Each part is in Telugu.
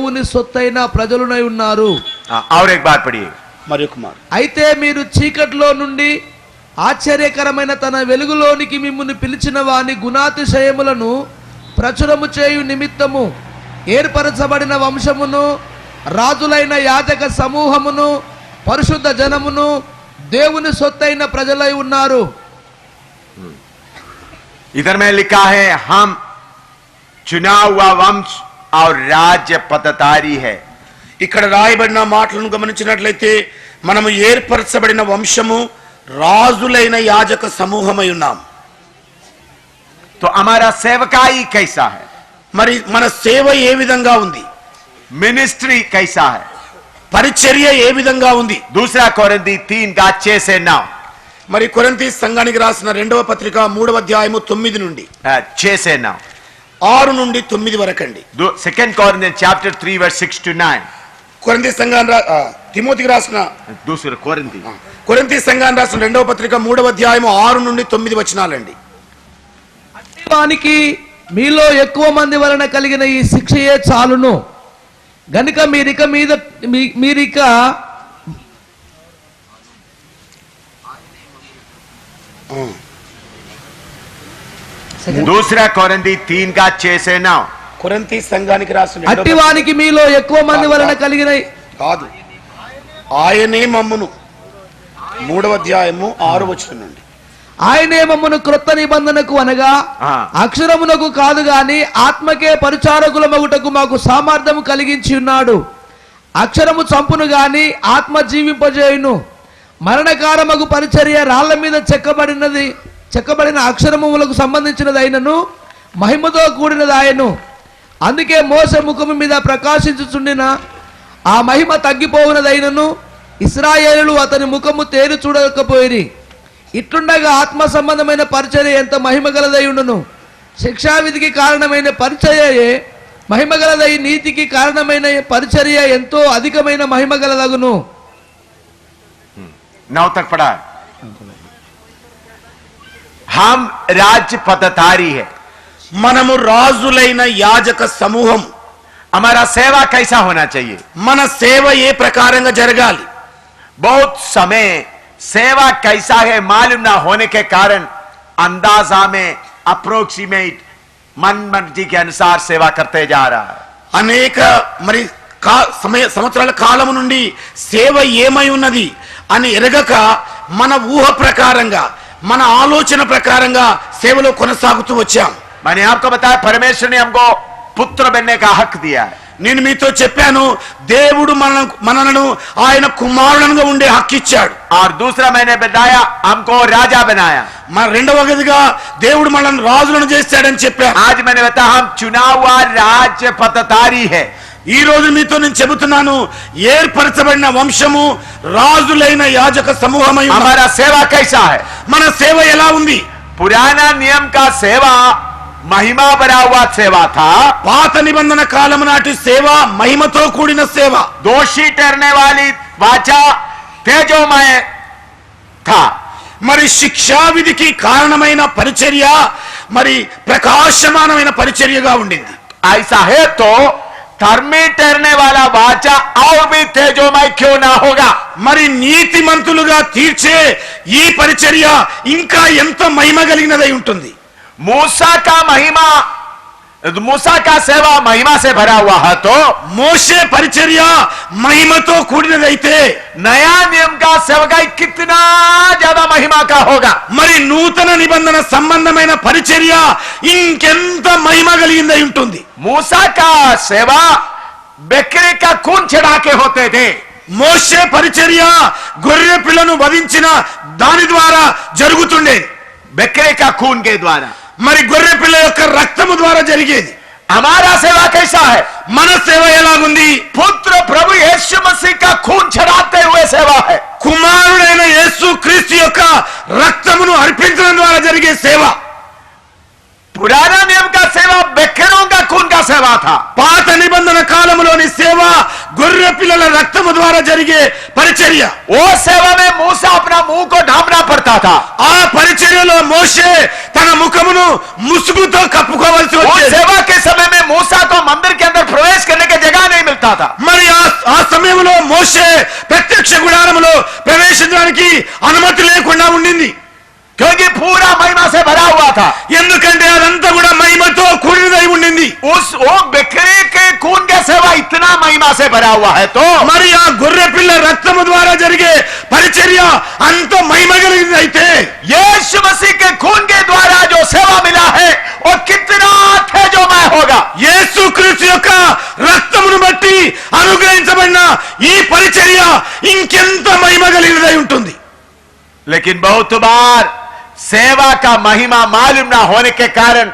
దేవుని సొత్తైన ప్రజలునై ఉన్నారు. और एक बार पढ़िए. మరియు కుమార్ అయితే మీరు చీకటిలో నుండి ఆశ్చర్యకరమైన తన వెలుగులోనికి మిమ్మును పిలిచిన వాని గుణాతిశయములను ప్రచురము చేయు నిమిత్తము ఏర్పరచబడిన వంశమును, రాజులైన యాజక సమూహమును, పరిశుద్ధ జనమును, దేవుని సొత్తైన ప్రజలై ఉన్నారు. इधर में लिखा है हम चुना हुआ वंश और राज्य पदधारी है. ఇక్కడ రాయబడిన మాటలను గమనించినట్లయితే మనము ఏర్పరచబడిన వంశము, రాజులైన యాజక సమూహమై ఉన్నాం. तो हमारा सेवकाई कैसा है? మరి మన సేవ ఏ విధంగా ఉంది? मिनिस्ट्री कैसा है? పరిచర్య ఏ విధంగా ఉంది? दूसरा कोरिन्थी 3:6 से 9. మరి కొరింథీ సంఘానికి రాసిన 2వ పత్రిక 3వ అధ్యాయము 9 నుండి 6 से 9. 6 నుండి 9 వరకండి. Second Corinthians chapter 3 verse 6 to 9. కొరింథీ సంఘాన్ని తిమోతికి రాసిన दूसरा कोरिन्थी. కొరింథీ సంఘాన్ని రాసిన 2వ పత్రిక 3వ అధ్యాయము 6 నుండి 9 వచనాలండి. వానికి మీలో ఎక్కువ మంది వలన కలిగిన ఈ శిక్షయే చాలును గనుక మీరిక दूसरा कोरिन्थी 3:6 से 9. కొరింథీ సంఘానికి రాసిన అట్టివానికి మీలో ఎక్కువ మంది వలన కలిగిన కాదు, ఆయనే మమ్మును 3వ అధ్యాయము 6వ వచనం నుండి. ఆయనే మమ్మను క్రొత్త నిబంధనకు అనగా అక్షరమునకు కాదు గాని ఆత్మకే పరిచారకులమగుటకు మాకు సామర్థ్యము కలిగించి ఉన్నాడు. అక్షరము చంపును గాని ఆత్మ జీవింపజేయును. మరణకారమగు పరిచర్య రాళ్ల మీద చెక్కబడిన అక్షరములకు సంబంధించినది అయినను మహిమతో కూడినది ఆయను. అందుకే మోసే ముఖము మీద ప్రకాశించుచుండిన ఆ మహిమ తగ్గిపోవునదైనను ఇశ్రాయేలులు అతని ముఖము తేరు చూడకపోయిరి. ఇట్లుండగా ఆత్మ సంబంధమైన పరిచర్య ఎంత మహిమగలదై ఉండును. శిక్షావిధికి కారణమైన పరిచర్యయే మహిమగలదై, నీతికి కారణమైన పరిచర్య ఎంతో అధికమైన మహిమగలదగును. 9 तक पढ़ा. हम राज्य पदधारी है. మనము రాజులైన యాజక సమూహం. हमारा सेवा कैसा होना चाहिए? మన సేవ ఏ ప్రకారంగా జరగాలి? बहुत समय सेवा कैसा है मालूम ना होने के कारण अंदाजा में अप्रोक्सीमेट मन मर्जी के अनुसार सेवा करते जा रहा है. అనేక మరి సంవత్సరాల కాలం నుండి సేవ ఏమై ఉన్నది అని ఎరగక మన ఊహ ప్రకారంగా, మన ఆలోచన ప్రకారంగా సేవలో కొనసాగుతూ వచ్చాం. मैंने आपको बताया परमेश्वर ने हमको पुत्र बनने का हक दिया है. నేను మీతో చెప్పాను, దేవుడు మనలను ఆయన కుమారునిగా ఉండే హక్కు ఇచ్చాడు. और दूसरा मैंने बताया हमको राजा बनाया. మన రెండవదిగా దేవుడు మనల్ని రాజులను చేస్తాడని చెప్పాను. आज मैंने बताया हम चुना हुआ राज्य पदधारी है. ఈ రోజు మీతో నేను చెబుతున్నాను, ఏర్పరచబడిన వంశము, రాజులైన యాజక సమూహమై ఉన్నాం. हमारा सेवा कैसा है? మన సేవ ఎలా ఉంది? पुराना नियम का सेवा महिमा भरा हुआ सेवा था. పాత నిబంధన కాలం నాటి సేవ మహిమతో కూడిన సేవ. दोषी ठहरने वाली वाचा तेजोमय था. మరి శిక్షా విధికి కారణమైన పరిచర్య మరి ప్రకాశమానమైన పరిచర్యగా ఉండింది. ऐसा है तो धर्मी ठहरने वाला वाचा और भी तेजोमय क्यों ना होगा? మరి నీతిమంతులుగా తీర్చే ఈ పరిచర్య ఇంకా ఎంత మహిమ కలిగినదై ఉంటుంది. मूसा का सेवा महिमा से भरा हुआ है तो మోషే పరిచర్య మహిమతో కూడినదైతే नया नियम का सेवकाई कितना ज्यादा महिमा का होगा? మరి నూతన నిబంధన సంబంధమైన పరిచర్య ఇంకెంత మహిమ కలిగిందై ఉంటుంది. मूसा का सेवा बकरे का खून चढ़ा के होते थे. మోషే పరిచర్య గొర్రె పిల్లను వధించిన దాని ద్వారా జరుగుతుండేది. बकरे का खून के द्वारा. మరి గొర్రె పిల్ల యొక్క రక్తము ద్వారా జరిగేది. हमारा सेवा कैसा है? మన సేవ ఎలాగుంది? पुत्र प्रभु यीशु मसीह का खून चढ़ाते हुए सेवा है. కుమారుడైన యేసు క్రీస్తు యొక్క రక్తమును అర్పించడం ద్వారా జరిగే సేవ. पुराना नियम का सेवा बकरों का खून का सेवा था. పాత నిబంధన కాలంలోని సేవ గొర్రె పిల్లల రక్తము ద్వారా జరిగే పరిచర్య. वो सेवा में मूसा अपना मुंह को ढांपना पड़ता था. ఆ పరిచర్యలో మోషే తన ముఖమును ముసుగుతో కప్పుకోవాల్సి वो వచ్చేది. सेवा के समय में मूसा को मंदिर के अंदर प्रवेश करने की जगह नहीं मिलता सकता था। మరి ఆ సమయంలో మోషే ప్రత్యక్ష గుడారములో ప్రవేశించడానికి అనుమతి లేకుండా ఉండింది. क्योंकि पूरा महिमा से भरा हुआ था। ఎందుకంటే అదంతా కూడా మహిమతో కూడినదై ఉండింది. वो बकरे के खून के सेवा इतना महिमा से भरा हुआ है तो మరి ఆ గొర్రె పిల్ల రక్తము ద్వారా జరిగే పరిచర్య అంత మహిమ కలిగింది. అయితే यीशु मसीह के खून के द्वारा जो सेवा मिला है वो कितना तेजोमय होगा। యేసుక్రీస్తు యొక్క రక్తమును బట్టి అనుగ్రహించబడిన ఈ పరిచర్య ఇంకెంత మహిమ కలిగినదై ఉంటుంది. लेकिन बहुत बार सेवा का महिमा मालूम ना होने के कारण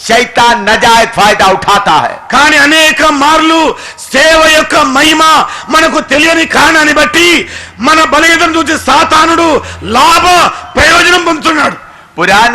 शैतान नाजायज फायदा उठाता है। కానీ అనేక మార్లు సేవ యొక్క మహిమ మనకు తెలియని కారణాన్ని బట్టి మన బలహీనతను చూసి సాతానుడు లాభ ప్రయోజనం పొందుతున్నాడు. पुराने